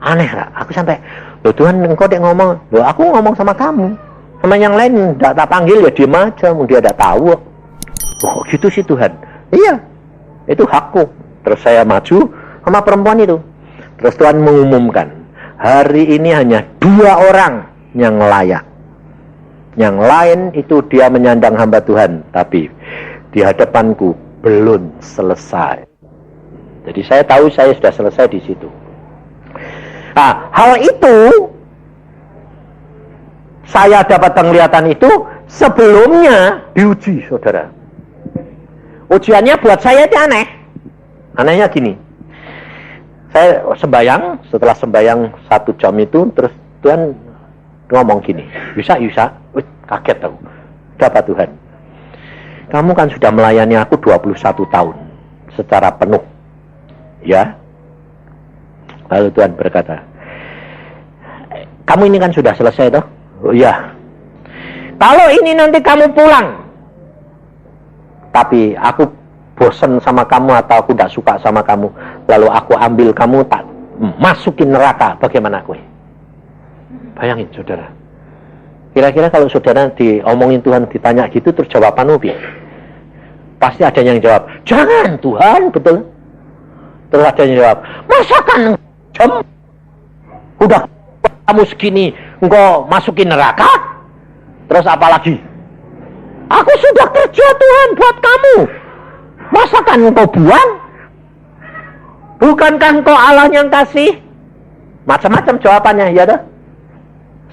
Aneh lah, aku sampai, loh Tuhan engkau dek ngomong, loh aku ngomong sama kamu, sama yang lain tidak tak panggil ya diem aja, dia tidak tahu. Oh gitu sih Tuhan. Iya, itu hakku. Terus saya maju sama perempuan itu. Terus Tuhan mengumumkan, hari ini hanya 2 orang yang layak. Yang lain itu dia menyandang hamba Tuhan, tapi di hadapanku belum selesai. Jadi saya tahu saya sudah selesai di situ. Nah, hal itu saya dapat penglihatan itu sebelumnya diuji, saudara. Ujiannya buat saya itu aneh. Anehnya gini. Saya sembayang, setelah sembayang 1 jam itu, terus Tuhan ngomong gini, Yusa, kaget aku. Dapat Tuhan. Kamu kan sudah melayani aku 21 tahun secara penuh. Ya. Lalu Tuhan berkata, kamu ini kan sudah selesai toh? Oh iya. Kalau ini nanti kamu pulang, tapi aku bosan sama kamu atau aku tidak suka sama kamu, lalu aku ambil kamu tak masukin neraka, bagaimana gue? Bayangin saudara. Kira-kira kalau saudara diomongin Tuhan, ditanya gitu, terus jawaban Ubi, pasti ada yang jawab, jangan Tuhan, betul. Terus ada yang jawab, masakan jam udah kamu segini engkau masukin neraka? Terus apa lagi? Aku sudah kerja Tuhan buat kamu, masakan engkau buang? Bukankah engkau Allah yang kasih? Macam-macam jawabannya, ya dah.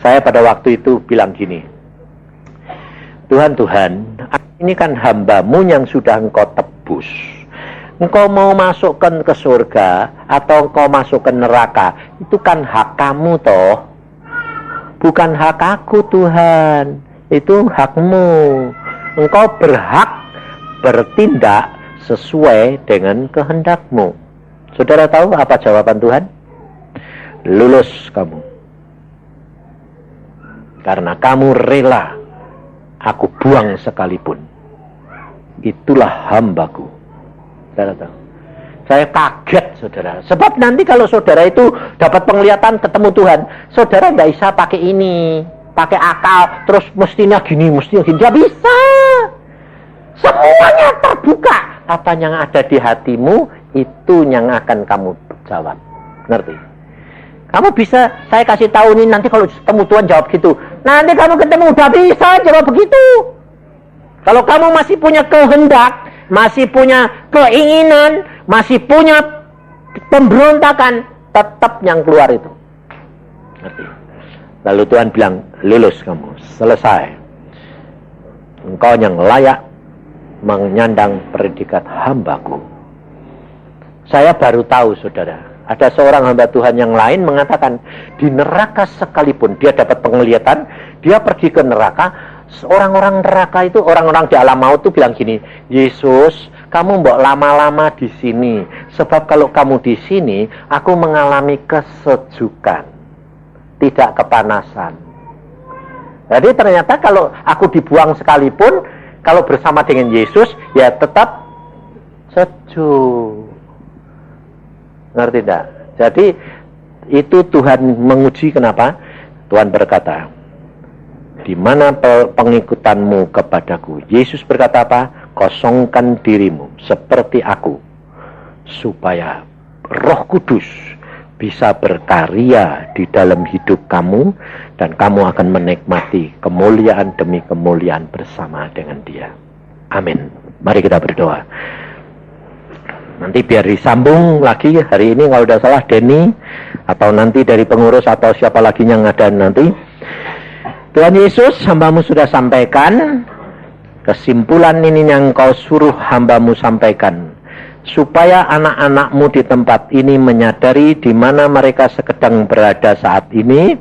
Saya pada waktu itu bilang gini, Tuhan, ini kan hamba-Mu yang sudah engkau tebus. Engkau mau masukkan ke surga atau engkau masuk ke neraka, itu kan hak kamu toh. Bukan hak aku Tuhan, itu hakmu. Engkau berhak bertindak sesuai dengan kehendak-Mu. Saudara tahu apa jawaban Tuhan? Lulus kamu. Karena kamu rela aku buang sekalipun. Itulah hambaku. Saudara tahu. Saya kaget saudara. Sebab nanti kalau saudara itu dapat penglihatan ketemu Tuhan, saudara tidak bisa pakai ini, pakai akal, terus mestinya gini. Tidak bisa. Semuanya terbuka. Apa yang ada di hatimu, itu yang akan kamu jawab. Ngerti? Kamu bisa, saya kasih tahu nih, nanti kalau ketemu Tuhan jawab gitu. Nanti kamu ketemu udah bisa jawab begitu. Kalau kamu masih punya kehendak, masih punya keinginan, masih punya pemberontakan, tetap yang keluar itu. Ngerti? Lalu Tuhan bilang, lulus kamu, selesai. Engkau yang layak menyandang predikat hambaku. Saya baru tahu saudara, ada seorang hamba Tuhan yang lain mengatakan, di neraka sekalipun dia dapat penglihatan, dia pergi ke neraka. Orang-orang neraka itu, orang-orang di alam maut itu bilang gini, Yesus, kamu mbok lama-lama di sini, sebab kalau kamu di sini, aku mengalami kesejukan, tidak kepanasan. Jadi ternyata kalau aku dibuang sekalipun, kalau bersama dengan Yesus, ya tetap sejuk. Ngerti tidak? Jadi itu Tuhan menguji. Kenapa? Tuhan berkata, di mana pengikutanmu kepadaku? Yesus berkata apa? Kosongkan dirimu seperti aku, supaya Roh Kudus bisa berkarya di dalam hidup kamu, dan kamu akan menikmati kemuliaan demi kemuliaan bersama dengan Dia. Amin. Mari kita berdoa. Nanti biar disambung lagi hari ini kalau tidak salah Denny, atau nanti dari pengurus atau siapa lagi yang ada nanti. Tuhan Yesus, hamba-Mu sudah sampaikan kesimpulan ini yang Kau suruh hamba-Mu sampaikan, supaya anak-anak-Mu di tempat ini menyadari di mana mereka sedang berada saat ini,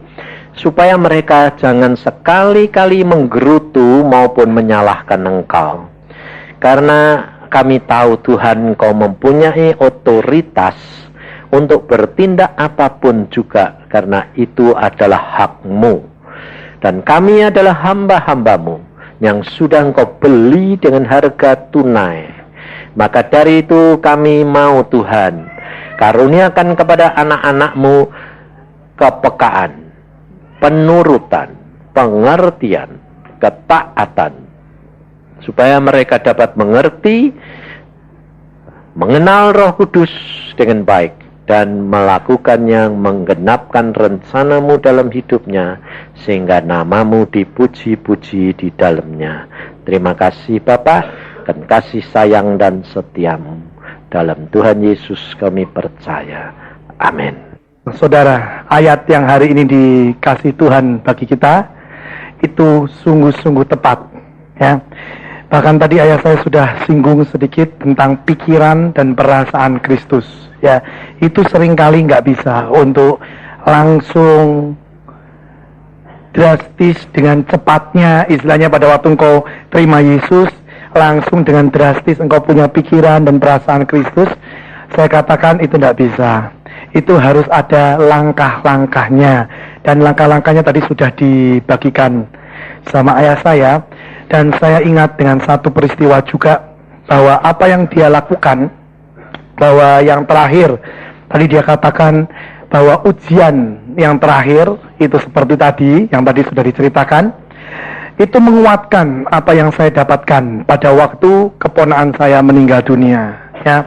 supaya mereka jangan sekali-kali menggerutu maupun menyalahkan Engkau. Karena kami tahu Tuhan, Kau mempunyai otoritas untuk bertindak apapun juga, karena itu adalah hak-Mu. Dan kami adalah hamba-hamba-Mu yang sudah Engkau beli dengan harga tunai. Maka dari itu kami mau Tuhan, karuniakan kepada anak-anak-Mu kepekaan, penurutan, pengertian, ketaatan, supaya mereka dapat mengerti, mengenal Roh Kudus dengan baik, dan melakukannya, menggenapkan rencanamu dalam hidupnya, sehingga namamu dipuji-puji di dalamnya. Terima kasih Bapa, dan kasih sayang dan setiamu. Dalam Tuhan Yesus kami percaya. Amin. Saudara, ayat yang hari ini dikasih Tuhan bagi kita itu sungguh-sungguh tepat, ya. Bahkan tadi ayah saya sudah singgung sedikit tentang pikiran dan perasaan Kristus, ya. Itu seringkali nggak bisa untuk langsung drastis dengan cepatnya, istilahnya pada waktu engkau terima Yesus, langsung dengan drastis engkau punya pikiran dan perasaan Kristus. Saya katakan itu nggak bisa. Itu harus ada langkah-langkahnya, dan langkah-langkahnya tadi sudah dibagikan sama ayah saya. Dan saya ingat dengan satu peristiwa juga, bahwa apa yang dia lakukan, bahwa yang terakhir tadi dia katakan bahwa ujian yang terakhir itu seperti tadi yang tadi sudah diceritakan, itu menguatkan apa yang saya dapatkan pada waktu keponakan saya meninggal dunia, ya.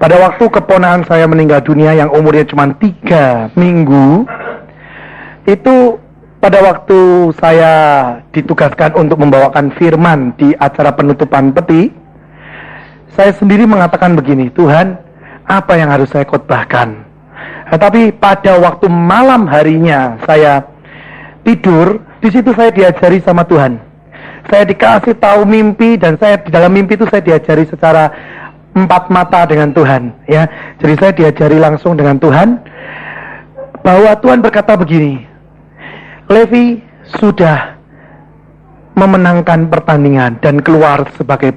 Pada waktu keponakan saya meninggal dunia yang umurnya cuma 3 minggu, itu pada waktu saya ditugaskan untuk membawakan firman di acara penutupan peti, saya sendiri mengatakan begini, Tuhan, apa yang harus saya khotbahkan? Tetapi pada waktu malam harinya saya tidur, di situ saya diajari sama Tuhan. Saya dikasih tahu mimpi, dan saya di dalam mimpi itu saya diajari secara 4 mata dengan Tuhan, ya. Jadi saya diajari langsung dengan Tuhan, bahwa Tuhan berkata begini, Levi sudah memenangkan pertandingan dan keluar sebagai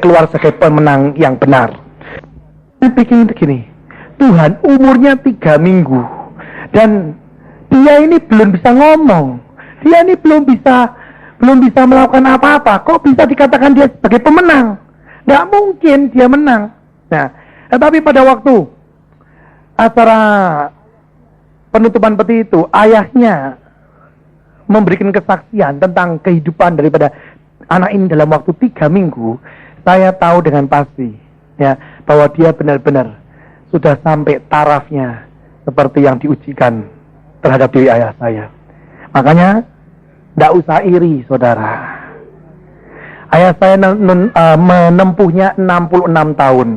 keluar sebagai pemenang yang benar. Saya pikir begini, Tuhan umurnya 3 minggu dan dia ini belum bisa ngomong, dia ini belum bisa melakukan apa-apa, kok bisa dikatakan dia sebagai pemenang? Nggak mungkin dia menang. Nah, tetapi pada waktu acara penutupan peti itu, ayahnya memberikan kesaksian tentang kehidupan daripada anak ini dalam waktu 3 minggu. Saya tahu dengan pasti, ya, bahwa dia benar-benar sudah sampai tarafnya seperti yang diujikan terhadap diri ayah saya. Makanya tidak usah iri, saudara. Ayah saya menempuhnya 66 tahun.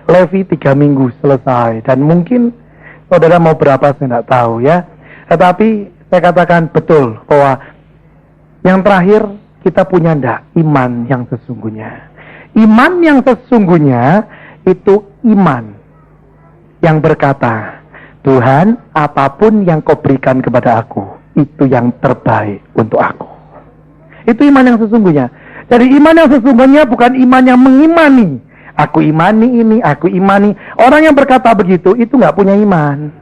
Levi 3 minggu selesai. Dan mungkin saudara mau berapa saya tidak tahu, ya. Tetapi saya katakan betul bahwa yang terakhir kita punya iman yang sesungguhnya. Iman yang sesungguhnya itu iman yang berkata, Tuhan, apapun yang kau berikan kepada aku, itu yang terbaik untuk aku. Itu iman yang sesungguhnya. Jadi iman yang sesungguhnya bukan iman yang mengimani. Aku imani ini, aku imani. Orang yang berkata begitu, itu nggak punya iman.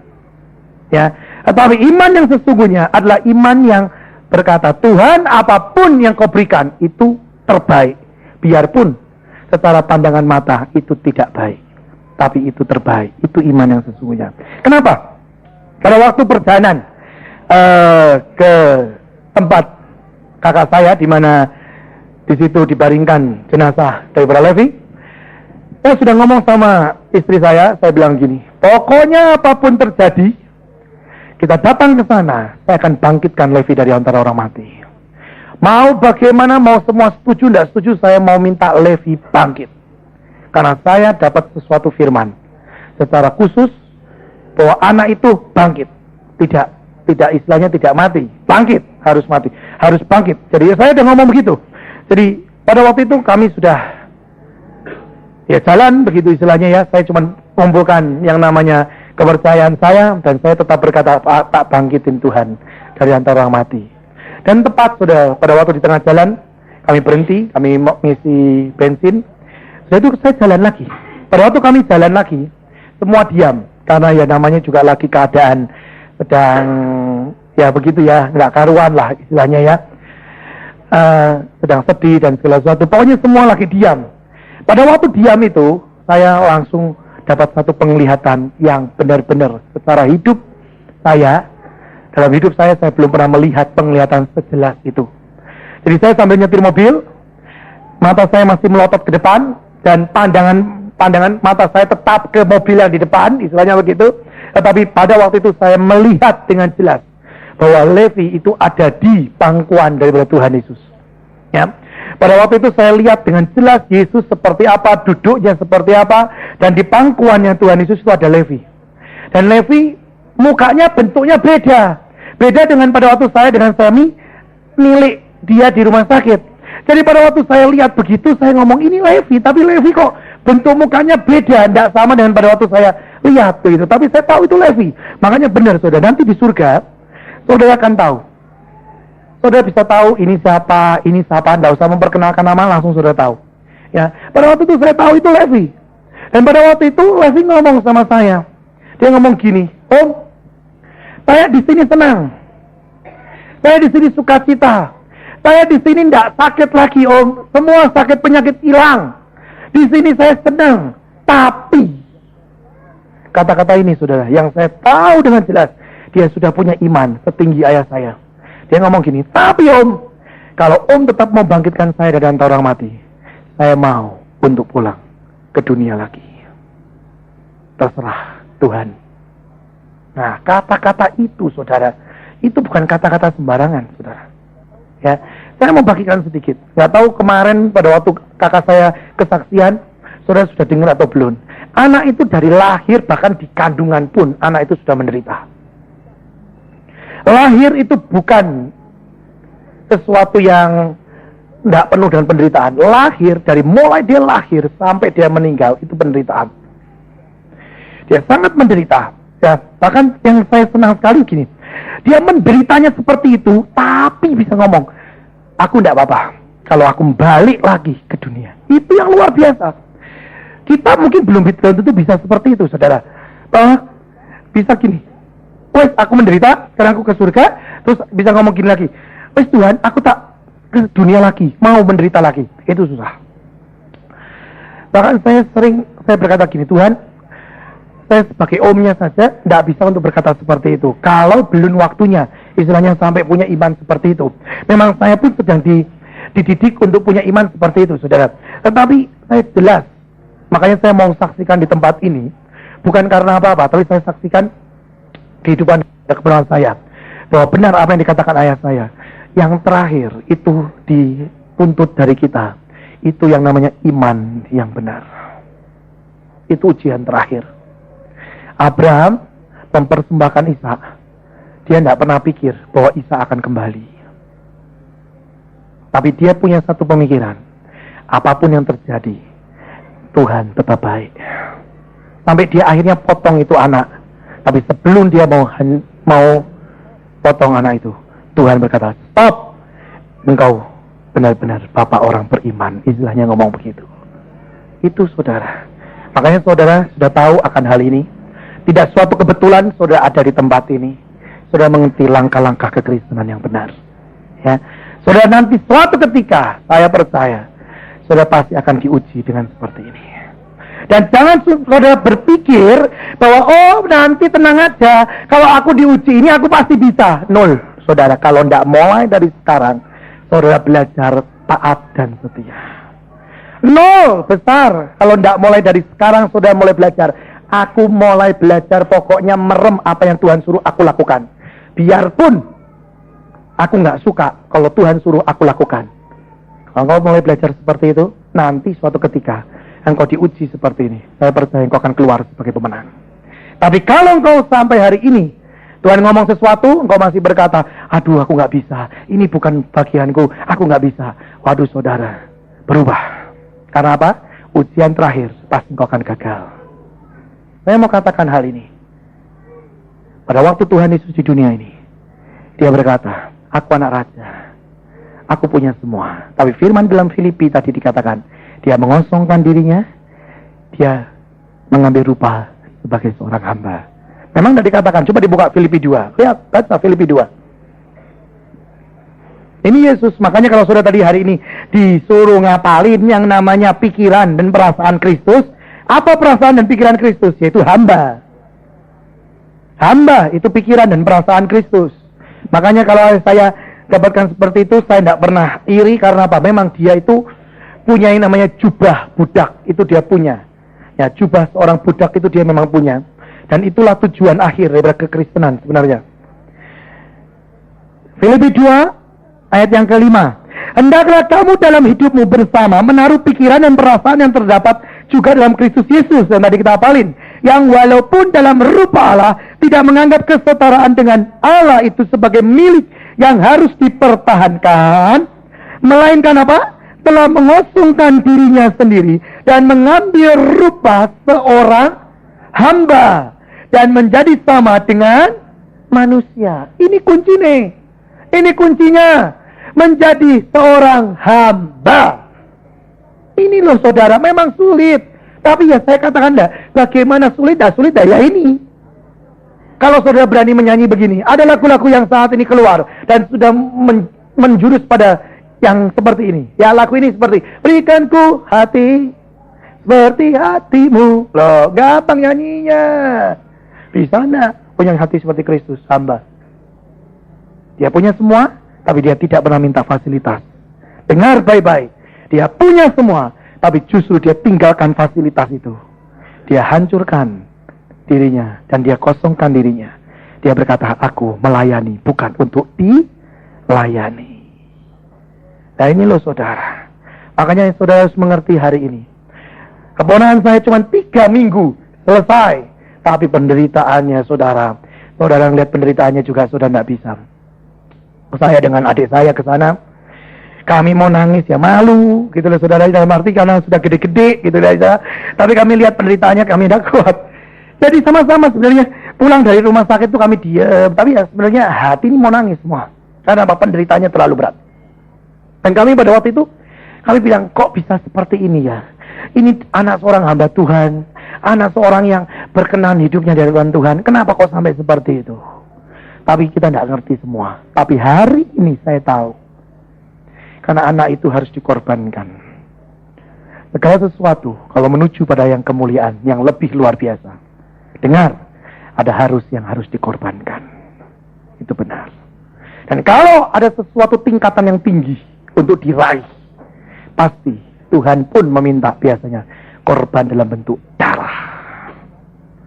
Ya, tetapi iman yang sesungguhnya adalah iman yang berkata, Tuhan, apapun yang kau berikan, itu terbaik. Biarpun secara pandangan mata itu tidak baik, tapi itu terbaik. Itu iman yang sesungguhnya. Kenapa? Pada waktu perjalanan ke tempat kakak saya, di mana di situ dibaringkan jenazah daripada Levi, saya sudah ngomong sama istri saya bilang gini, pokoknya apapun terjadi, kita datang ke sana, saya akan bangkitkan Levi dari antara orang mati. Mau bagaimana, mau semua setuju, tidak setuju, saya mau minta Levi bangkit. Karena saya dapat sesuatu firman secara khusus bahwa anak itu bangkit, tidak istilahnya tidak mati, bangkit, harus mati, harus bangkit. Jadi saya udah ngomong begitu. Jadi pada waktu itu kami sudah ya jalan begitu istilahnya, ya. Saya cuma mengumpulkan yang namanya kepercayaan saya, dan saya tetap berkata, tak bangkitin Tuhan dari antara orang mati. Dan tepat sudah pada waktu di tengah jalan kami berhenti, kami mau ngisi bensin. Setelah itu saya jalan lagi. Pada waktu kami jalan lagi, semua diam, karena ya namanya juga lagi keadaan sedang ya begitu, ya, nggak karuan lah istilahnya, ya. Sedang sedih dan segala sesuatu. Pokoknya semua lagi diam. Pada waktu diam itu, saya langsung dapat satu penglihatan yang benar-benar secara hidup dalam hidup saya belum pernah melihat penglihatan sejelas itu. Jadi saya sambil nyetir mobil, mata saya masih melotot ke depan, dan pandangan mata saya tetap ke mobil yang di depan, istilahnya begitu. Tetapi pada waktu itu saya melihat dengan jelas bahwa Levi itu ada di pangkuan daripada Tuhan Yesus. Ya. Pada waktu itu saya lihat dengan jelas Yesus seperti apa, duduknya seperti apa, dan di pangkuannya Tuhan Yesus itu ada Levi. Dan Levi mukanya, bentuknya beda. Beda dengan pada waktu saya dengan Sami nilik dia di rumah sakit. Jadi pada waktu saya lihat begitu, saya ngomong ini Levi, tapi Levi kok bentuk mukanya beda, tidak sama dengan pada waktu saya lihat begitu. Tapi saya tahu itu Levi. Makanya benar saudara, nanti di surga saudara akan tahu. Saudara bisa tahu ini siapa, tidak usah memperkenalkan nama, langsung saudara tahu. Ya, pada waktu itu saya tahu itu Levi. Dan pada waktu itu Levi ngomong sama saya. Dia ngomong gini, Om, saya di sini senang. Saya di sini sukacita. Saya di sini tidak sakit lagi, Om. Semua sakit penyakit hilang. Di sini saya senang. Tapi kata-kata ini saudara, yang saya tahu dengan jelas, dia sudah punya iman setinggi ayah saya. Dia ngomong gini, tapi Om, kalau Om tetap mau bangkitkan saya dari antara orang mati, saya mau untuk pulang ke dunia lagi. Terserah Tuhan. Nah, kata-kata itu saudara, itu bukan kata-kata sembarangan saudara. Ya, saya mau bagikan sedikit. Gak tahu kemarin pada waktu kakak saya kesaksian, saudara sudah dengar atau belum? Anak itu dari lahir, bahkan di kandungan pun anak itu sudah menderita. Lahir itu bukan sesuatu yang tidak penuh dengan penderitaan. Lahir, dari mulai dia lahir sampai dia meninggal, itu penderitaan. Dia sangat menderita. Ya, bahkan yang saya senang sekali gini, dia menderitanya seperti itu, tapi bisa ngomong, aku tidak apa-apa kalau aku balik lagi ke dunia. Itu yang luar biasa. Kita mungkin belum tentu bisa seperti itu, saudara. Bisa gini, wes aku menderita, sekarang aku ke surga, terus bisa ngomong gini lagi, wes Tuhan, aku tak ke dunia lagi, mau menderita lagi. Itu susah. Bahkan saya berkata gini, Tuhan, saya sebagai omnya saja tidak bisa untuk berkata seperti itu. Kalau belum waktunya, istilahnya sampai punya iman seperti itu. Memang saya pun sedang dididik untuk punya iman seperti itu, saudara. Tetapi saya jelas, makanya saya mau saksikan di tempat ini, bukan karena apa-apa, tapi saya saksikan kehidupan kebenaran saya, bahwa benar apa yang dikatakan ayah saya. Yang terakhir itu dituntut dari kita, itu yang namanya iman yang benar. Itu ujian terakhir. Abraham mempersembahkan Ishak. Dia tidak pernah pikir bahwa Ishak akan kembali. Tapi dia punya satu pemikiran, apapun yang terjadi, Tuhan tetap baik. Sampai dia akhirnya potong itu anak. Tapi sebelum dia mau potong anak itu, Tuhan berkata, stop, engkau benar-benar bapak orang beriman. Istilahnya ngomong begitu. Itu saudara. Makanya saudara sudah tahu akan hal ini. Tidak suatu kebetulan saudara ada di tempat ini. Saudara mengerti langkah-langkah kekristenan yang benar. Ya, saudara nanti suatu ketika, saya percaya, saudara pasti akan diuji dengan seperti ini. Dan jangan saudara berpikir bahwa nanti tenang aja, kalau aku diuji ini aku pasti bisa. Nol, saudara. Kalau tidak mulai dari sekarang, saudara belajar taat dan setia. Nol besar. Kalau tidak mulai dari sekarang, saudara mulai belajar. Aku mulai belajar, pokoknya merem apa yang Tuhan suruh aku lakukan. Biarpun aku nggak suka, kalau Tuhan suruh aku lakukan. Kalau engkau mulai belajar seperti itu, nanti suatu ketika engkau diuji seperti ini, saya percaya engkau akan keluar sebagai pemenang. Tapi kalau engkau sampai hari ini, Tuhan ngomong sesuatu, engkau masih berkata, aduh aku nggak bisa, ini bukan bagianku, aku nggak bisa. Waduh saudara, berubah. Karena apa? Ujian terakhir, pasti engkau akan gagal. Saya mau katakan hal ini. Pada waktu Tuhan Yesus di dunia ini, dia berkata, aku anak raja, aku punya semua. Tapi firman dalam Filipi tadi dikatakan, dia mengosongkan dirinya, dia mengambil rupa sebagai seorang hamba. Memang tidak dikatakan, coba dibuka Filipi 2. Lihat, baca Filipi 2. Ini Yesus, makanya kalau saudara tadi hari ini disuruh ngapalin yang namanya pikiran dan perasaan Kristus. Apa perasaan dan pikiran Kristus? Yaitu hamba. Hamba itu pikiran dan perasaan Kristus. Makanya kalau saya dapatkan seperti itu, saya tidak pernah iri. Karena apa? Memang dia itu punya yang namanya jubah budak. Itu dia punya. Ya, jubah seorang budak itu dia memang punya. Dan itulah tujuan akhir daripada kekristenan sebenarnya. Filipi 2 ayat yang kelima. Hendaklah kamu dalam hidupmu bersama menaruh pikiran dan perasaan yang terdapat juga dalam Kristus Yesus. Dan tadi kita hafalin. Yang walaupun dalam rupa Allah tidak menganggap kesetaraan dengan Allah itu sebagai milik yang harus dipertahankan. Melainkan apa? Telah mengosongkan dirinya sendiri dan mengambil rupa seorang hamba dan menjadi sama dengan manusia. Ini kuncinya. Ini kuncinya. Menjadi seorang hamba. Ini loh saudara, memang sulit. Tapi ya saya katakan bagaimana sulit ya ini. Kalau saudara berani menyanyi begini, ada lagu-lagu yang saat ini keluar dan sudah menjurus pada yang seperti ini. Ya, lagu ini seperti berikanku hati seperti hatimu. Loh, gampang nyanyinya. Di sana punya hati seperti Kristus, hamba. Dia punya semua, tapi dia tidak pernah minta fasilitas. Dengar baik-baik. Dia punya semua, tapi justru dia tinggalkan fasilitas itu. Dia hancurkan dirinya dan dia kosongkan dirinya. Dia berkata, aku melayani bukan untuk dilayani. Nah ini loh saudara. Makanya saudara harus mengerti hari ini. Keponakan saya cuma 3 minggu selesai. Tapi penderitaannya saudara lihat penderitaannya juga saudara tidak bisa. Saya dengan adik saya ke sana. Kami mau nangis ya malu gitu loh saudara, dalam arti karena sudah gede-gede gitu loh. Tapi kami lihat penderitaannya kami tidak kuat. Jadi sama-sama sebenarnya pulang dari rumah sakit itu kami diam. Tapi ya sebenarnya hati ini mau nangis semua. Karena apa? Penderitaannya terlalu berat. Dan kami pada waktu itu kami bilang, kok bisa seperti ini ya? Ini anak seorang hamba Tuhan, anak seorang yang berkenan hidupnya dari Tuhan. Kenapa kok sampai seperti itu? Tapi kita tidak ngerti semua. Tapi hari ini saya tahu. Karena anak itu harus dikorbankan. Segala sesuatu kalau menuju pada yang kemuliaan, yang lebih luar biasa. Dengar, ada yang harus dikorbankan. Itu benar. Dan kalau ada sesuatu tingkatan yang tinggi untuk diraih, pasti Tuhan pun meminta biasanya korban dalam bentuk darah.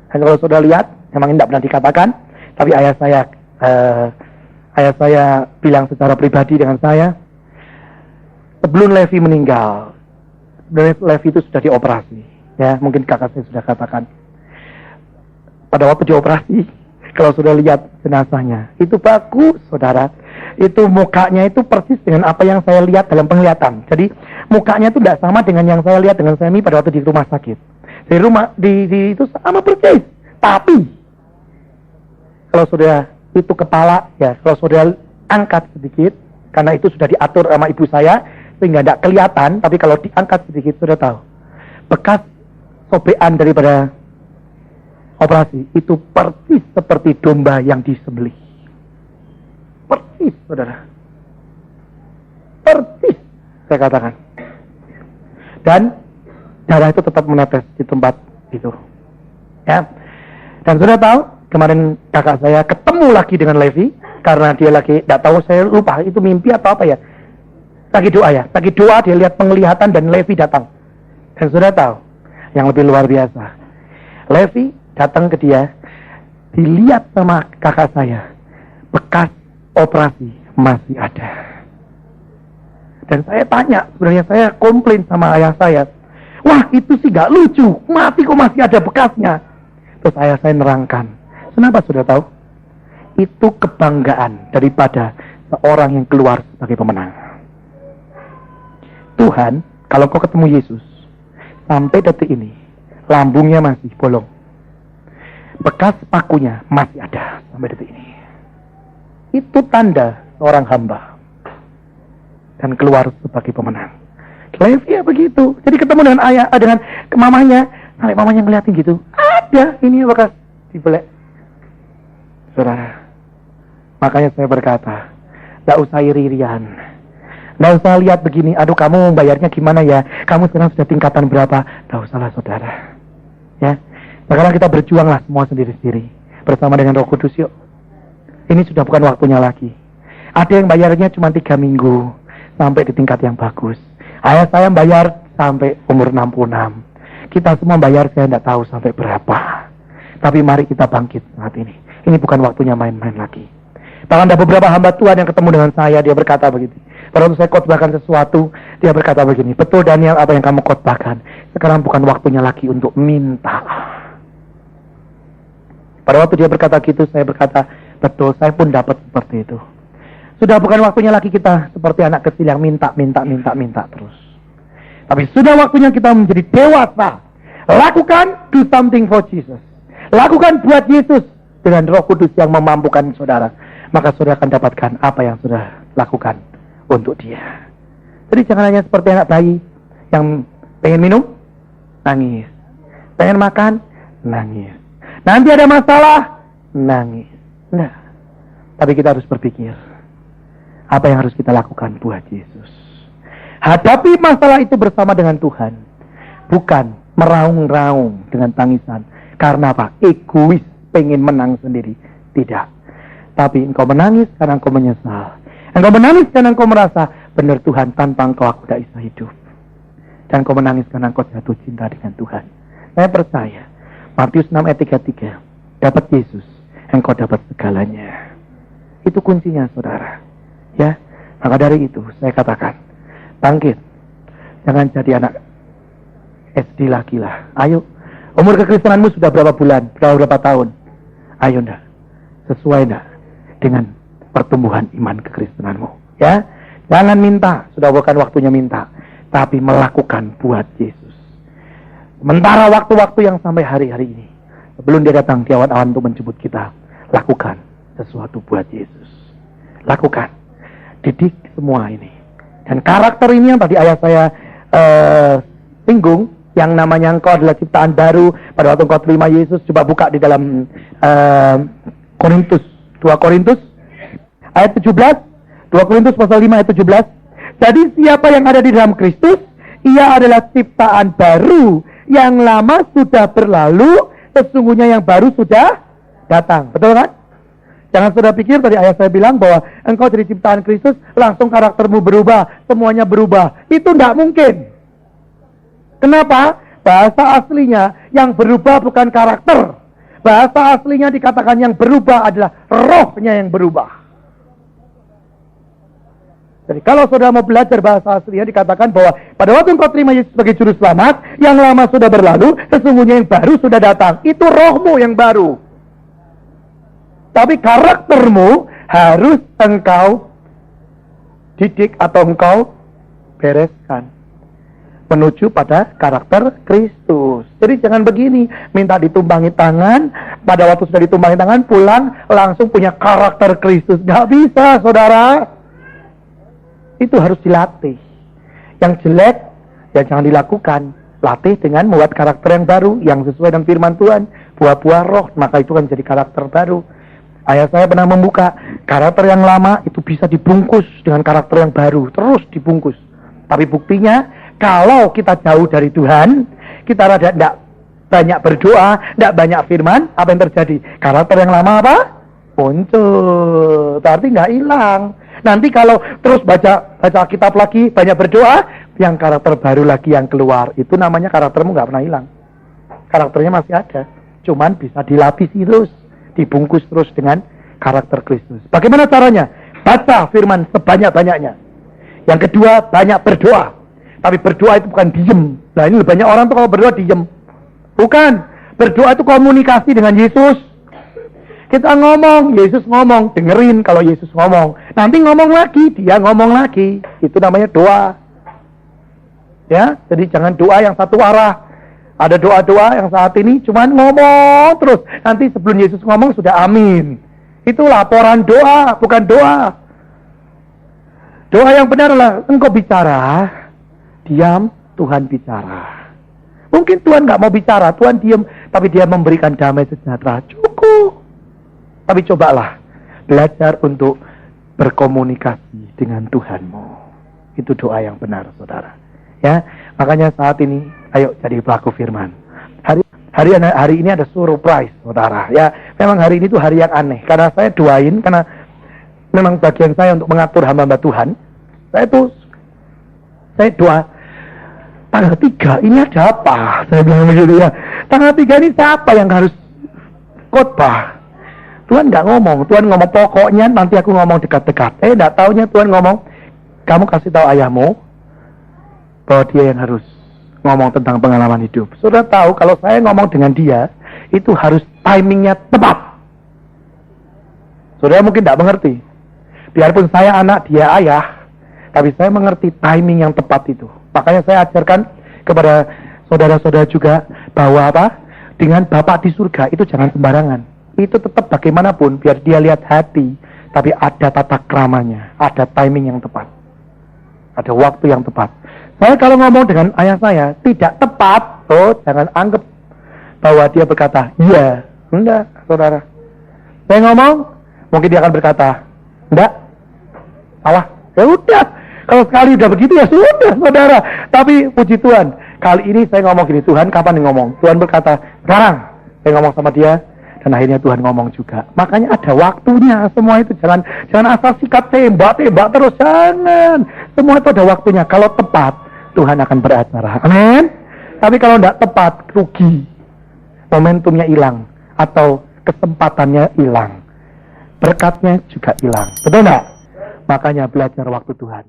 Dan kalau saudara lihat, memang tidak pernah dikatakan, tapi ayah saya bilang secara pribadi dengan saya, sebelum Levi meninggal, Levi itu sudah dioperasi. Ya, mungkin kakak saya sudah katakan. Pada waktu dioperasi, kalau sudah lihat jenazahnya, itu bagus, saudara. Itu mukanya itu persis dengan apa yang saya lihat dalam penglihatan. Jadi mukanya itu tidak sama dengan yang saya lihat dengan Semi pada waktu di rumah sakit. Di itu sama persis. Tapi kalau sudah itu kepala, ya kalau sudah angkat sedikit, karena itu sudah diatur sama ibu saya, sehingga tidak kelihatan. Tapi kalau diangkat sedikit sudah tahu. Bekas sobekan daripada operasi itu persis seperti domba yang disembelih. Persis, saudara. Persis, saya katakan. Dan darah itu tetap menetes di tempat itu. Ya. Dan sudah tahu, kemarin kakak saya ketemu lagi dengan Levi, karena dia lagi, tidak tahu, saya lupa, itu mimpi atau apa ya. Lagi doa ya. Lagi doa, dia lihat penglihatan dan Levi datang. Dan sudah tahu, yang lebih luar biasa. Levi datang ke dia, dilihat sama kakak saya, bekas operasi masih ada. Dan saya tanya, sebenarnya saya komplain sama ayah saya, wah itu sih gak lucu, mati kok masih ada bekasnya. Terus ayah saya nerangkan, kenapa sudah tahu? Itu kebanggaan daripada seorang yang keluar sebagai pemenang. Tuhan, kalau kau ketemu Yesus, sampai detik ini, lambungnya masih bolong. Bekas pakunya masih ada sampai detik ini. Itu tanda seorang hamba. Dan keluar sebagai pemenang. Levi ya begitu. Jadi ketemu dengan ayah, dengan mamanya. Sampai mamanya ngeliatin gitu. Ada, ini bekas dibelek. Saudara. Makanya saya berkata, tidak usah iri-irian. Tidak usah lihat begini, aduh kamu bayarnya gimana ya. Kamu sekarang sudah tingkatan berapa. Tidak usahlah saudara. Ya. Sekarang kita berjuanglah semua sendiri-sendiri. bersama dengan Roh Kudus yuk. Ini sudah bukan waktunya lagi. Ada yang bayarnya cuma 3 minggu sampai di tingkat yang bagus. Ayah saya bayar sampai umur 66. Kita semua bayar saya tidak tahu sampai berapa. Tapi mari kita bangkit saat ini. Ini bukan waktunya main-main lagi. Bahkan ada beberapa hamba Tuhan yang ketemu dengan saya, dia berkata begini. Pada waktu saya khotbahkan sesuatu, dia berkata begini, betul Daniel apa yang kamu khotbahkan. Sekarang bukan waktunya lagi untuk minta. Pada waktu dia berkata gitu, saya berkata, betul, saya pun dapat seperti itu. Sudah bukan waktunya lagi kita seperti anak kecil yang minta terus. Tapi sudah waktunya kita menjadi dewasa. Lakukan, do something for Jesus. Lakukan buat Yesus dengan Roh Kudus yang memampukan saudara. Maka saudara akan dapatkan apa yang sudah lakukan untuk dia. Jadi jangan hanya seperti anak bayi yang pengen minum, nangis. Pengen makan, nangis. Nanti ada masalah, nangis. Nah, tapi kita harus berpikir, apa yang harus kita lakukan buat Yesus. Hadapi masalah itu bersama dengan Tuhan. Bukan meraung-raung dengan tangisan. Karena apa? Egois, pengen menang sendiri. Tidak. Tapi engkau menangis karena engkau menyesal. Engkau menangis karena engkau merasa, benar Tuhan, tanpa engkau aku tidak bisa hidup. Dan engkau menangis karena engkau jatuh cinta dengan Tuhan. Saya percaya, Matius 6 ayat 33, dapat Yesus, engkau dapat segalanya. Itu kuncinya saudara. Ya, maka dari itu saya katakan, bangkit. Jangan jadi anak SD lagi lah. Ayo, umur kekristenanmu sudah berapa bulan, berapa tahun? Ayo ndak, sesuai ndak dengan pertumbuhan iman kekristenanmu. Ya, jangan minta, sudah bukan waktunya minta, tapi melakukan buat Yesus. Sementara waktu-waktu yang sampai hari-hari ini, sebelum dia datang di awan-awan untuk menjemput kita, lakukan sesuatu buat Yesus. Lakukan, didik semua ini. Dan karakter ini yang tadi ayah saya singgung, yang namanya engkau adalah ciptaan baru. Pada waktu engkau terima Yesus, coba buka di dalam 2 Korintus ayat 17. 2 Korintus pasal 5 ayat 17. Jadi siapa yang ada di dalam Kristus, ia adalah ciptaan baru. Yang lama sudah berlalu, sesungguhnya yang baru sudah datang. Betul kan? Jangan sudah pikir tadi ayah saya bilang bahwa engkau jadi ciptaan Kristus, langsung karaktermu berubah, semuanya berubah. Itu tidak mungkin. Kenapa? Bahasa aslinya yang berubah bukan karakter. Bahasa aslinya dikatakan yang berubah adalah rohnya yang berubah. Jadi kalau saudara mau belajar bahasa aslinya dikatakan bahwa pada waktu engkau terima Yesus sebagai juru selamat, yang lama sudah berlalu, sesungguhnya yang baru sudah datang. Itu rohmu yang baru. Tapi karaktermu harus engkau didik atau engkau bereskan menuju pada karakter Kristus. Jadi jangan begini, minta ditumbangi tangan, pada waktu sudah ditumbangi tangan, pulang langsung punya karakter Kristus. Gak bisa, saudara. Itu harus dilatih. Yang jelek, ya jangan dilakukan. Latih dengan membuat karakter yang baru, yang sesuai dengan firman Tuhan. Buah-buah roh, maka itu kan jadi karakter baru. Ayah saya pernah membuka, karakter yang lama itu bisa dibungkus dengan karakter yang baru. Terus dibungkus. Tapi buktinya, kalau kita jauh dari Tuhan, kita rada tidak banyak berdoa, tidak banyak firman, apa yang terjadi? Karakter yang lama apa? Muncul. Berarti nggak hilang. Nanti kalau terus baca kitab lagi, banyak berdoa, yang karakter baru lagi yang keluar. Itu namanya karaktermu nggak pernah hilang. Karakternya masih ada. Cuman bisa dilapisi terus, dibungkus terus dengan karakter Kristus. Bagaimana caranya? Baca firman sebanyak-banyaknya. Yang kedua, banyak berdoa. Tapi berdoa itu bukan diem. Nah ini banyak orang tuh kalau berdoa diem. Bukan. Berdoa itu komunikasi dengan Yesus. Kita ngomong, Yesus ngomong. Dengerin kalau Yesus ngomong. Nanti ngomong lagi, dia ngomong lagi. Itu namanya doa. Ya, jadi jangan doa yang satu arah. Ada doa-doa yang saat ini cuman ngomong terus. Nanti sebelum Yesus ngomong sudah amin. Itu laporan doa, bukan doa. Doa yang benar adalah engkau bicara, diam, Tuhan bicara. Mungkin Tuhan nggak mau bicara, Tuhan diam, tapi dia memberikan damai sejahtera. Cukup. Tapi cobalah belajar untuk berkomunikasi dengan Tuhanmu. Itu doa yang benar, saudara. Ya, makanya saat ini, ayo jadi pelaku firman. Hari ini ada surprise, saudara. Ya, memang hari ini tuh hari yang aneh. Karena saya doain, karena memang bagian saya untuk mengatur hamba-hamba Tuhan. Saya doa, tanggal 3 ini ada apa? Saya bilang begitu ya. Tanggal 3 ini siapa yang harus khotbah? Tuhan nggak ngomong. Tuhan ngomong pokoknya nanti aku ngomong dekat-dekat. Nggak taunya Tuhan ngomong, kamu kasih tahu ayahmu bahwa dia yang harus ngomong tentang pengalaman hidup. Sudah tahu kalau saya ngomong dengan dia, itu harus timingnya tepat. Saudara mungkin tidak mengerti. Biarpun saya anak, dia ayah, tapi saya mengerti timing yang tepat itu. Makanya saya ajarkan kepada saudara-saudara juga bahwa dengan Bapak di surga itu jangan sembarangan. Itu tetap bagaimanapun biar dia lihat hati, tapi ada tata keramanya, ada timing yang tepat, ada waktu yang tepat. Saya kalau ngomong dengan ayah saya tidak tepat, jangan anggap bahwa dia berkata iya. Enggak, saudara. Saya ngomong, mungkin dia akan berkata enggak, salah. Ya udah, kalau sekali udah begitu ya sudah, saudara. Tapi puji Tuhan, kali ini saya ngomong gini, Tuhan kapan ngomong? Tuhan berkata sekarang. Saya ngomong sama dia, dan akhirnya Tuhan ngomong juga. Makanya ada waktunya semua itu. Jangan asal sikat tembak terus, jangan. Semua itu ada waktunya. Kalau tepat, Tuhan akan beracara. Amin. Tapi kalau tidak tepat, rugi. Momentumnya hilang. Atau kesempatannya hilang. Berkatnya juga hilang. Betul nggak? Makanya belajar waktu Tuhan.